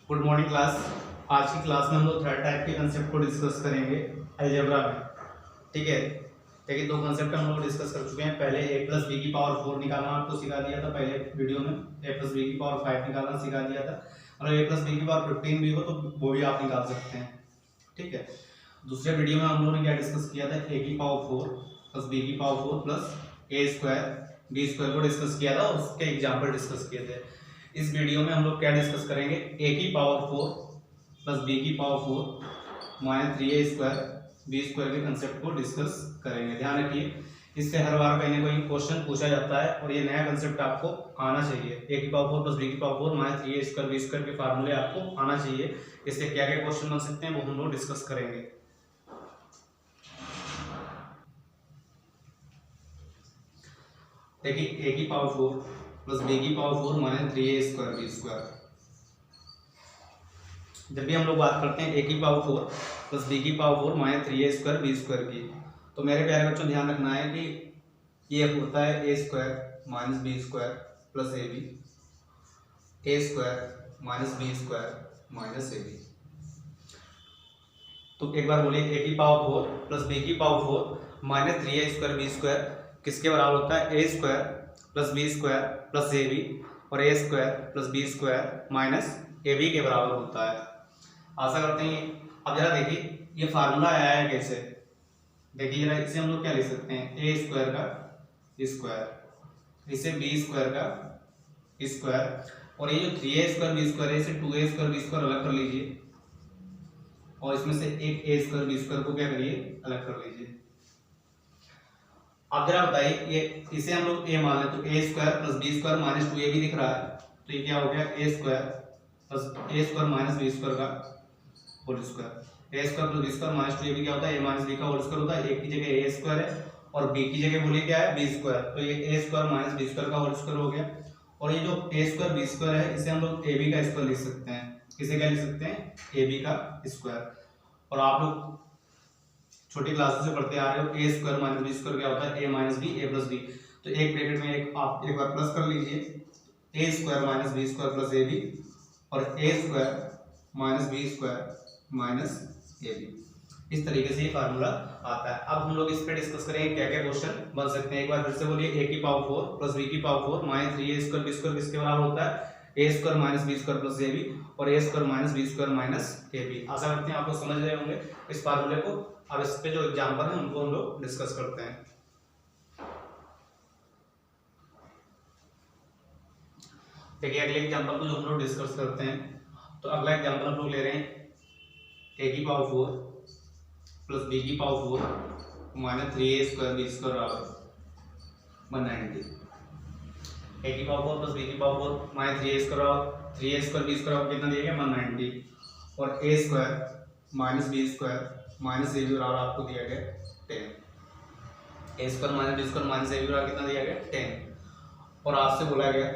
Good morning class. आज की class में हम लोग थर्ड टाइप के कंसेप्ट को डिस्कस करेंगे अलजेब्रा में। ठीक है, देखिए दो कंसेप्ट हम लोग डिस्कस कर चुके हैं। पहले a प्लस बी की पावर 4 निकालना आपको सिखा दिया था पहले वीडियो में। a प्लस बी की पावर 5 निकालना सिखा दिया था। और a प्लस बी की पावर 15 भी हो तो वो भी आप निकाल सकते हैं। ठीक है, दूसरे वीडियो में हम लोगों ने क्या डिस्कस किया था, a की पावर 4 प्लस b की power 4 plus a square b square को डिस्कस किया था और उसके एग्जाम्पल डिस्कस किए थे। इस वीडियो में हम लोग क्या डिस्कस करेंगे, a की पावर 4 प्लस b की power 4 minus 3a square b square के कंसेप्ट को डिस्कस करेंगे। ध्यान रखिए, इससे हर बार कहीं ना कहीं क्वेश्चन पूछा जाता है और ये नया कंसेप्ट आपको आना चाहिए। a की पावर 4 प्लस b की power 4 minus 3a square b square के फार्मूले आपको आना चाहिए। इससे क्या क्या क्वेश्चन बन सकते हैं वो हम लोग डिस्कस करेंगे। देखिए a की पावर 4 प्लस b की power 4 minus 3a square b square. जब भी हम लोग बात करते हैं a की पावर 4 प्लस b की power 4 minus 3a square b square की, तो मेरे प्यारे बच्चों ध्यान रखना है कि ये होता है a square minus B square plus A b, a square minus B square minus A b. तो एक बार बोलिए a की पावर 4 प्लस b की power 4 minus 3a square b square किसके बराबर होता है, a square plus B square plus A B और a square plus B square minus A b के बराबर होता है। आशा करते हैं। अब जरा देखिए ये फार्मूला आया है कैसे, देखिए जरा इसे हम लोग क्या लिख सकते हैं, ए स्क्वायर का स्क्वायर, इसे बी स्क्वायर का स्क्वायर, और ये जो 3a स्क्वायर बी स्क्वायर है इसे 2a स्क्वायर बी स्क्वायर अलग कर लीजिए और इसमें से एक a स्क्वायर बी स्क्वायर को क्या करिए, अलग कर लीजिए। अब जरा बताइए ये इसे हम लोग a मान लें तो a square plus B square minus 2a भी दिख रहा है, तो ये क्या हो गया, a square plus a square minus B square का whole square. a square plus B square minus 2a भी क्या होता है, a माइनस बी का होल स्क्वायर होता है। a की जगह a स्क्वायर है और b की जगह बोलिए क्या है, b स्क्वायर, तो ये a square minus B square का होल स्क्वायर हो गया। और ये जो a स्क्वायर बी स्क्वायर है इसे हम लोग ab का स्क्वायर लिख सकते हैं। इसे क्या लिख सकते हैं, ab का स्क्वायर। और आप लोग छोटी क्लासेस से पढ़ते आ रहे हो, ए स्क्वायर माइनस बी स्क्वायर क्या होता है, ए माइनस बी ए प्लस बी। तो एक ब्रैकेट में आप एक बार प्लस कर लीजिए, A square minus B square plus A B और A square minus B square minus A B. इस तरीके से ये फार्मूला आता है। अब हम लोग इस पे डिस्कस करेंगे क्या क्या क्वेश्चन बन सकते हैं। एक बार फिर से बोलिए, ए की पावर 4 प्लस बी की power 4 minus 3a square B square किसके बराबर होता है, A square minus B square plus A B और A square minus B square minus A B. आशा करते हैं आप लोग समझ रहे होंगे इस फार्मूले को। अब इस पे जो एग्जांपल है उनको हम लोग डिस्कस करते हैं। देखिए अगले एग्जांपल को जो हम लोग डिस्कस करते हैं, तो अगला एग्जांपल हम लोग ले रहे हैं a की पावर 4 प्लस b की power 4 minus 3a square B square बराबर 190। a की पावर 4 प्लस b की power 4 minus 3a square B square कितना दिया गया, 190 और a square minus B square minus A B बराबर आपको दिया गया 10। A square minus B square minus A B बराबर कितना दिया गया, 10। और आपसे बोला गया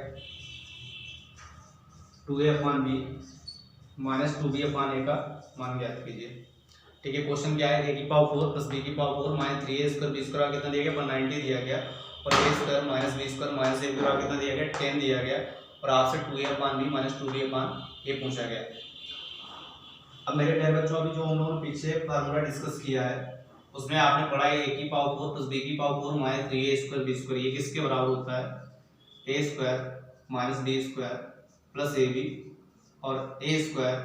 2a upon B minus 2b upon A का मान ज्ञात कीजिए। ठीक है, क्वेश्चन क्या है, a की पावर 4 प्लस b की power 4 minus 3a square B square कितना दिया गया, 190 दिया गया और a square minus B square minus A B बराबर कितना दिया गया, 10 दिया गया और आपसे 2a upon B minus 2b upon A पूछा गया। अब मेरे प्यारे बच्चों अभी जो हम लोगों ने पीछे फार्मूला डिस्कस किया है उसमें आपने पढ़ा है a की पावर 4 प्लस b की power 4 minus 3a square B square, ये किसके बराबर होता है, a square minus B square plus A B और a square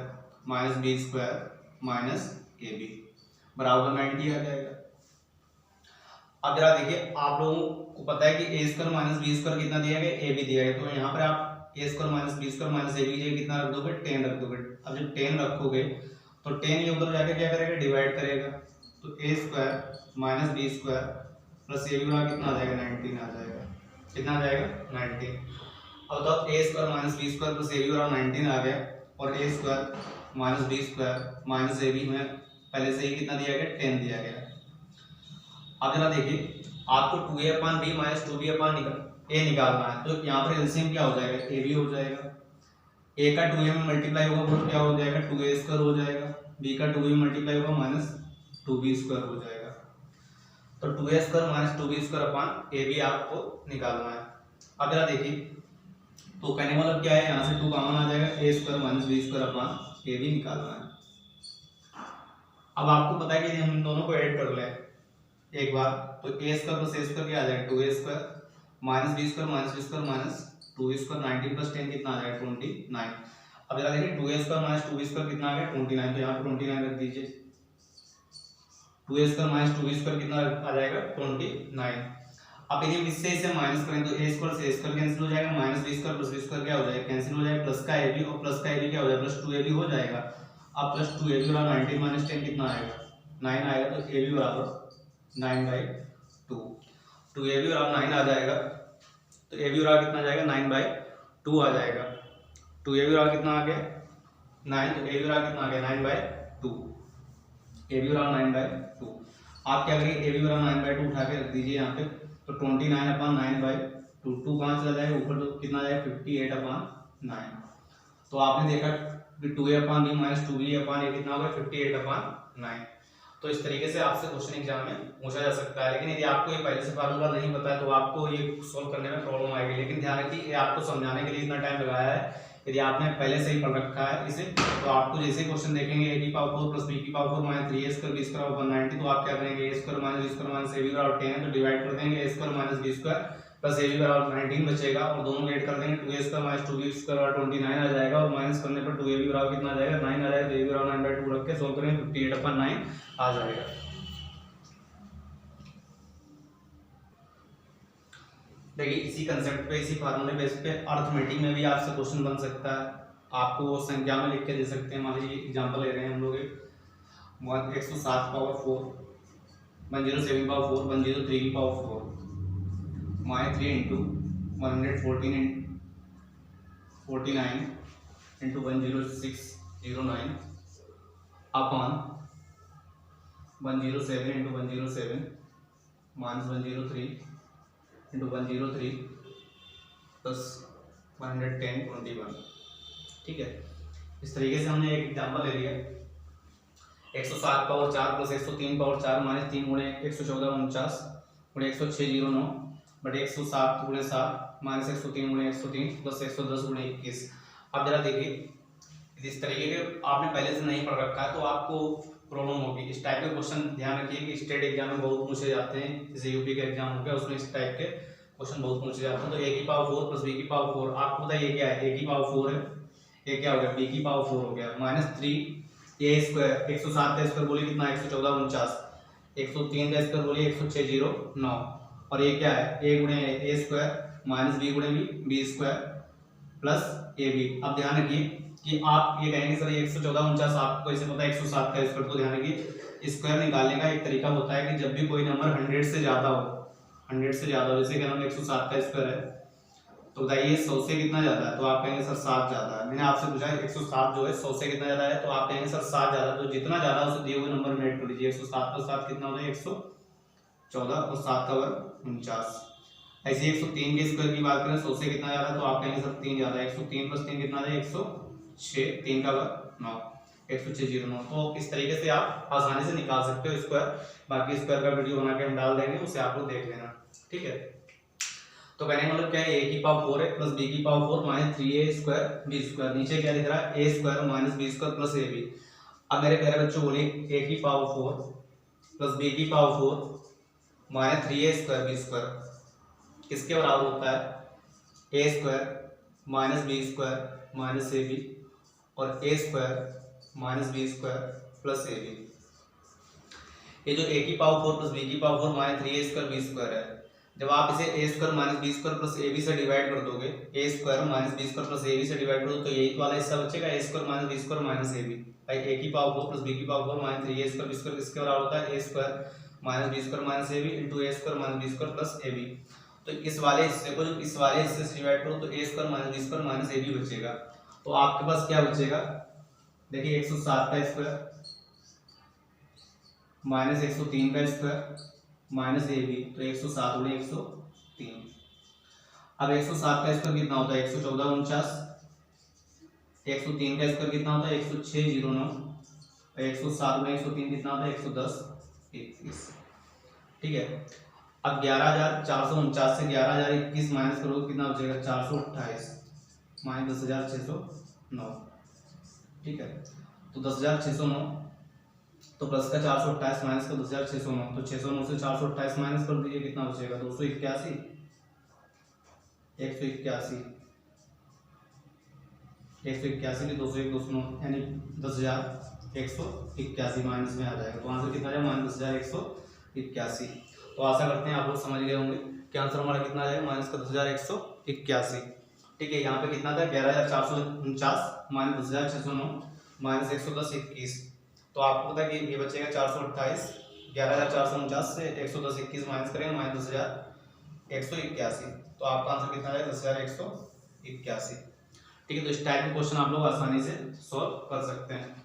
minus B square minus A B बराबर 90 आ जाएगा। अब जरा देखिए आप लोगों को पता है कि a square minus B square कितना दिया गया, a बी दिया गया, तो यहाँ पर आप a square minus B square minus A B की जगह कितना रख दोगे, 10 रख दोगे। अब जब 10 रखोगे तो 10 ये उधर जाके क्या करेगा, डिवाइड करेगा, तो a square minus B square plus A B बराबर कितना आ जाएगा, 19 आ जाएगा। कितना आ जाएगा, 19। अब बताओ a square minus B square plus A B बराबर 19 आ गया और a square minus B square minus A B में पहले से ही कितना दिया गया, 10 दिया गया। अब जरा देखिए आपको 2a upon b minus 2b upon a निकालना है, तो यहाँ पर एलसीएम क्या हो जाएगा, a b हो जाएगा। a का 2a में मल्टीप्लाई होगा वो क्या हो जाएगा, 2a स्क्वायर हो जाएगा। b का 2b में मल्टीप्लाई होगा माइनस 2b स्क्वायर हो जाएगा। तो 2a square minus 2b square upon a b आपको निकालना है। अब जरा देखिए तो कहने का मतलब क्या है, यहाँ से 2 कॉमन आ जाएगा, A square minus B square upon A B निकालना है। अब आपको पता है कि हम दोनों को ऐड कर लें एक बार, तो A square plus A square क्या आ जाएगा 2a square minus B square minus 2 square 19 plus 10 कितना आ जाएगा 29। अब जरा देखिए 2a square minus 2b square कितना आ गया 29, तो यहाँ पे 29 रख दीजिए। 2a square minus 2b square कितना आ जाएगा 29। अब यदि हम इससे इसे माइनस करें तो a स्क्वायर से a स्क्वायर कैंसिल हो जाएगा, minus b square plus b square क्या हो जाएगा कैंसिल हो जाएगा, प्लस का ab और प्लस का ab क्या हो जाएगा प्लस 2ab हो जाएगा। अब प्लस 2ab बराबर 19 माइनस 10 कितना आएगा 9 आएगा, तो ab बराबर 9/2। 2ab बराबर 9 आ जाएगा, तो ab बराबर कितना आ जाएगा 9/2 आ जाएगा। 2ab बराबर कितना आ गया 9, तो ab बराबर कितना आ गया 9/2, ab बराबर 9/2। आप क्या करेंगे ab बराबर 9/2 उठा के रख दीजिए यहाँ पे, तो 29/9/2 2 5 चला जाएगा ऊपर, तो कितना आ जाएगा 58/9। तो आपने देखा कि 2a/b माइनस 2b/a कितना होगा 58/9। तो इस तरीके से आपसे क्वेश्चन एग्जाम में पूछा जा सकता है। लेकिन यदि आपको ये पहले से फार्मूला नहीं पता है तो आपको ये सोल्व करने में प्रॉब्लम आएगी। लेकिन ध्यान रखिए ये आपको समझाने के लिए इतना टाइम लगाया है, यदि आपने पहले से ही पढ़ रखा है इसे, तो आपको जैसे क्वेश्चन देखेंगे a की पावर 4 प्लस b की power 4 minus 3a square b square upon 90, तो आप क्या करेंगे a square minus b square minus ab बराबर 10 है, तो डिवाइड कर देंगे a square minus b square plus ab बराबर 19 बचेगा, और दोनों ऐड कर देंगे 2a square minus 2b square बराबर 29 आ जाएगा, और माइनस करने पर 2ab बराबर कितना आ जाएगा 9 आ जाएगा, तो ab बराबर 9/2 रख के सोल्व करेंगे 58/9 आ जाएगा। देखिए इसी कंसेप्ट पे इसी फार्मूले बेस पे अर्थमेटिक में भी आपसे क्वेश्चन बन सकता है, आपको वो संख्या में लिख के दे सकते हैं। मान लीजिए एग्जांपल ले रहे हैं हम लोग 107 पावर 4 107 पावर 4 103 की power 4 minus 3 into 149 into 10609 upon 107 into 107 minus 103 into 103 plus 110/21। ठीक है, इस तरीके से हमने एक एग्जाम्पल ले लिया 107 पावर 4 प्लस 103 पावर 4 माइनस 3 गुणे 114 गुणे 10609 बटे 107 गुणे 7 माइनस 103 गुणे 103 प्लस 110 गुणे 21। अब जरा देखिए इस तरीके के आपने पहले से नहीं पढ़ रखा है तो आपको प्रॉब्लम होगी। इस टाइप के क्वेश्चन ध्यान रखिए कि स्टेट एग्जाम में बहुत पूछे जाते हैं, जैसे यूपी का एग्जाम हो गया उसमें इस टाइप के क्वेश्चन बहुत पूछे जाते हैं। तो a की पावर 4 प्लस b की पावर 4, आपको पता है ये क्या है a की पावर 4 है, ये क्या हो गया b की पावर 4 हो गया, माइनस 3a स्क्वायर 107 का स्क्वायर बोलिए कितना 114 103 का स्क्वायर बोलिए 10609, और ये क्या है a गुणे a स्क्वायर माइनस b गुणे b स्क्वायर प्लस ab। अब ध्यान रखिए कि आप ये कहेंगे सर 114 आपको ऐसे पता है 107 का स्क्वायर, तो ध्यान रखिए स्क्वायर निकालने का एक तरीका होता है कि जब भी कोई नंबर 100 से ज्यादा हो, 100 से ज्यादा हो, जैसे कि हम 107 का स्क्वायर है तो बताइए 100 से कितना ज्यादा है, तो आप कहेंगे सर 7 ज्यादा है। मैंने आपसे पूछा 107 जो है 100 से कितना ज्यादा है, तो आप कहेंगे सर 7 ज्यादा, तो जितना ज्यादा उसे दिए हुए नंबर में ऐड कर लीजिए। 107 प्लस 7 कितना होता है 114 और 7 का वर्ग 49। ऐसे 103 के स्क्वायर की बात करें 100 से कितना ज्यादा, तो आप कहेंगे सर 3 ज्यादा है, 103 प्लस 3 कितना है 106, 3 का वर्ग 9 10609। तो इस तरीके से आप आसानी से निकाल सकते हो स्क्वायर। बाकी स्क्वायर का वीडियो बना के हम डाल देंगे, उसे आप लोग देख लेना, ठीक है। तो कहने का मतलब क्या है a की पावर 4 है प्लस b की power 4 minus 3a square b square, नीचे क्या दिख रहा है a square minus b square plus ab। अब मेरे प्यारे बच्चों बोलिए a की पावर 4 प्लस b की power 4 minus 3a square b square किसके बराबर होता है a square minus b square minus ab और a square minus b square plus ab। ये जो a की पावर 4 प्लस b की power 4 minus 3a square b square है, जब आप इसे a square minus b square plus ab से डिवाइड कर दोगे, a square minus b square plus ab से डिवाइड करो तो यही वाला हिस्सा बचेगा a square minus b square minus ab। भाई a की पावर 4 प्लस b की power 4 minus 3a square b square किसके बराबर होता है a square minus b square minus ab into a square minus b square plus ab। तो इस वाले हिस्से को जब इस वाले हिस्से से डिवाइड करो तो a square minus b square minus ab बचेगा। तो आपके पास क्या बचेगा, देखिए 107 का स्क्वायर माइनस 103 का स्क्वायर माइनस ab, तो 107 गुणे 103। अब 107 का स्क्वायर कितना होता है 114 103 का स्क्वायर कितना होता है 10609 और 107 गुणे 103 कितना होता है 110 21। ठीक है, अब 11449 से 11021 माइनस करोगे कितना बचेगा 428। माइनस 10,609। ठीक है, तो 10,609 तो प्लस का 428 माइनस का 10,609, तो 609 से 428 माइनस कर दीजिए, कितना बचेगा 281, 181, 181 की 201 209 यानी 10,181 माइनस में आ जाएगा। तो आंसर कितना आ जाएगा माइनस 10,181। तो आशा करते हैं आप लोग समझ गए होंगे कि आंसर हमारा कितना आ जाएगा माइनस का 10,181। ठीक है, यहाँ पे कितना था 11,449 माइनस 10,609 माइनस 110 21। तो आपको पता है कि ये बचेगा 428, 11,449 से 110 21 माइनस करेंगे माइनस 10,181। तो आपका आंसर कितना है 10,181। ठीक है, तो इस टाइप के क्वेश्चन आप लोग आसानी से सॉल्व कर सकते हैं।